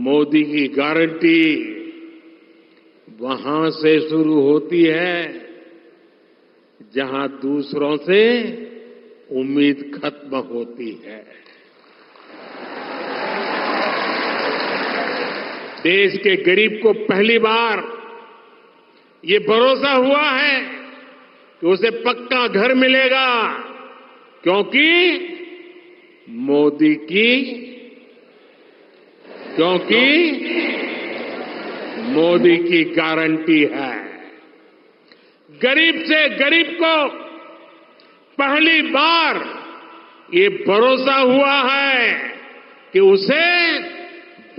मोदी की गारंटी वहां से शुरू होती है जहां दूसरों से उम्मीद खत्म होती है। देश के गरीब को पहली बार ये भरोसा हुआ है कि उसे पक्का घर मिलेगा, क्योंकि मोदी की गारंटी है। गरीब से गरीब को पहली बार ये भरोसा हुआ है कि उसे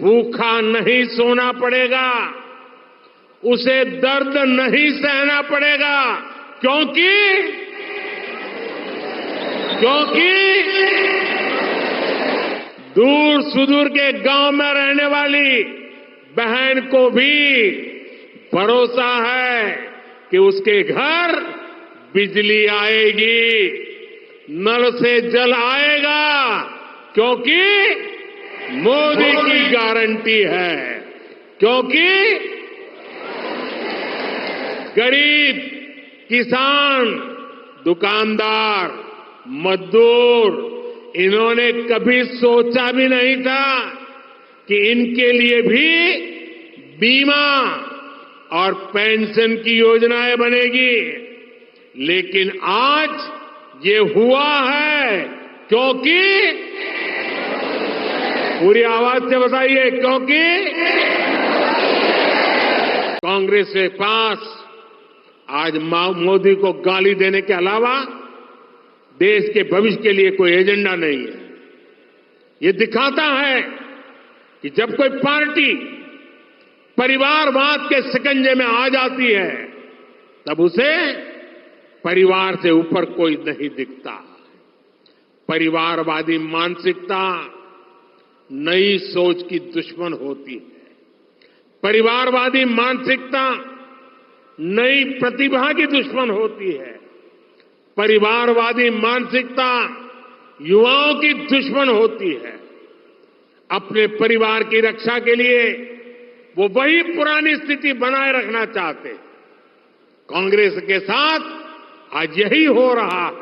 भूखा नहीं सोना पड़ेगा, उसे दर्द नहीं सहना पड़ेगा, क्योंकि दूर सुदूर के गांव में रहने वाली बहन को भी भरोसा है कि उसके घर बिजली आएगी, नल से जल आएगा, क्योंकि मोदी की गारंटी है। क्योंकि गरीब, किसान, दुकानदार, मजदूर, इन्होंने कभी सोचा भी नहीं था कि इनके लिए भी बीमा और पेंशन की योजनाएं बनेगी, लेकिन आज ये हुआ है क्योंकि, पूरी आवाज से बताइए, क्योंकि कांग्रेस के पास आज मोदी को गाली देने के अलावा देश के भविष्य के लिए कोई एजेंडा नहीं है। ये दिखाता है कि जब कोई पार्टी परिवारवाद के शिकंजे में आ जाती है तब उसे परिवार से ऊपर कोई नहीं दिखता। परिवारवादी मानसिकता नई सोच की दुश्मन होती है। परिवारवादी मानसिकता नई प्रतिभा की दुश्मन होती है। परिवारवादी मानसिकता युवाओं की दुश्मन होती है। अपने परिवार की रक्षा के लिए वो वही पुरानी स्थिति बनाए रखना चाहते हैं। कांग्रेस के साथ आज यही हो रहा है,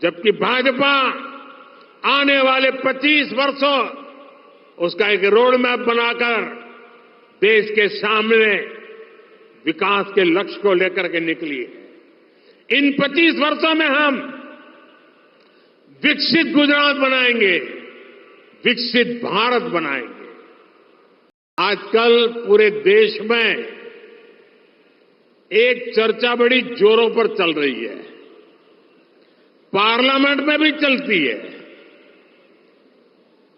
जबकि भाजपा आने वाले 25 वर्षों उसका एक रोड मैप बनाकर देश के सामने विकास के लक्ष्य को लेकर के निकली है। इन 25 वर्षों में हम विकसित गुजरात बनाएंगे, विकसित भारत बनाएंगे। आजकल पूरे देश में एक चर्चा बड़ी जोरों पर चल रही है, पार्लियामेंट में भी चलती है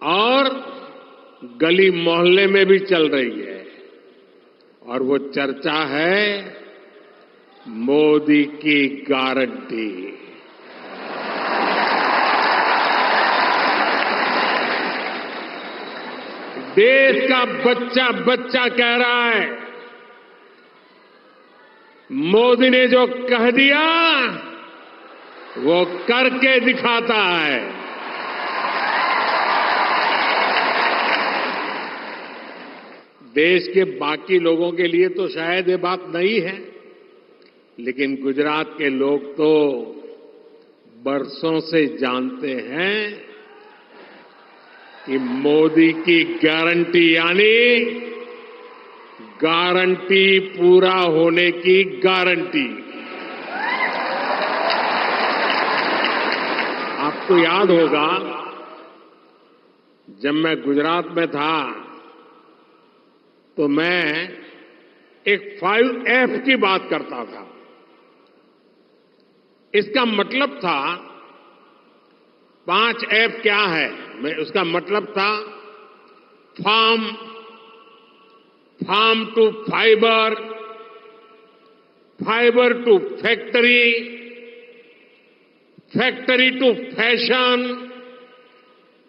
और गली मोहल्ले में भी चल रही है, और वो चर्चा है मोदी की गारंटी। देश का बच्चा बच्चा कह रहा है, मोदी ने जो कह दिया वो करके दिखाता है। देश के बाकी लोगों के लिए तो शायद ये बात नहीं है, लेकिन गुजरात के लोग तो बरसों से जानते हैं कि मोदी की गारंटी यानी गारंटी पूरा होने की गारंटी। आपको याद होगा, जब मैं गुजरात में था तो मैं एक 5F की बात करता था। इसका मतलब था 5F क्या है, उसका मतलब था farm to fibre, fibre to factory, factory to fashion,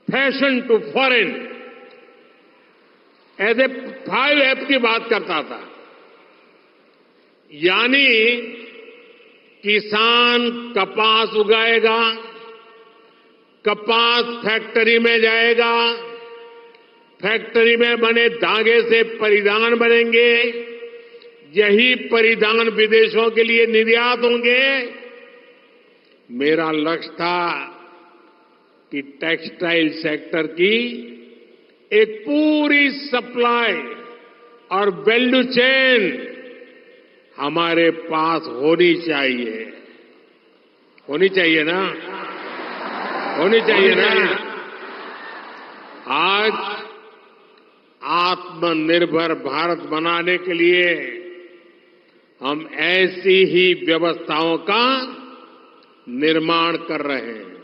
fashion to foreign. ऐसे 5F की बात करता था। यानी किसान कपास उगाएगा, कपास फैक्ट्री में जाएगा, फैक्ट्री में बने धागे से परिधान बनेंगे, यही परिधान विदेशों के लिए निर्यात होंगे। मेरा लक्ष्य था कि टेक्सटाइल सेक्टर की एक पूरी सप्लाई और वैल्यू चेन हमारे पास होनी चाहिए ना, होनी चाहिए ना। आज आत्मनिर्भर भारत बनाने के लिए हम ऐसी ही व्यवस्थाओं का निर्माण कर रहे हैं।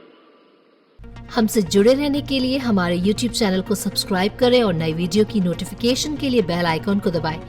हमसे जुड़े रहने के लिए हमारे YouTube चैनल को सब्सक्राइब करें और नई वीडियो की नोटिफिकेशन के लिए बेल आइकॉन को दबाएं।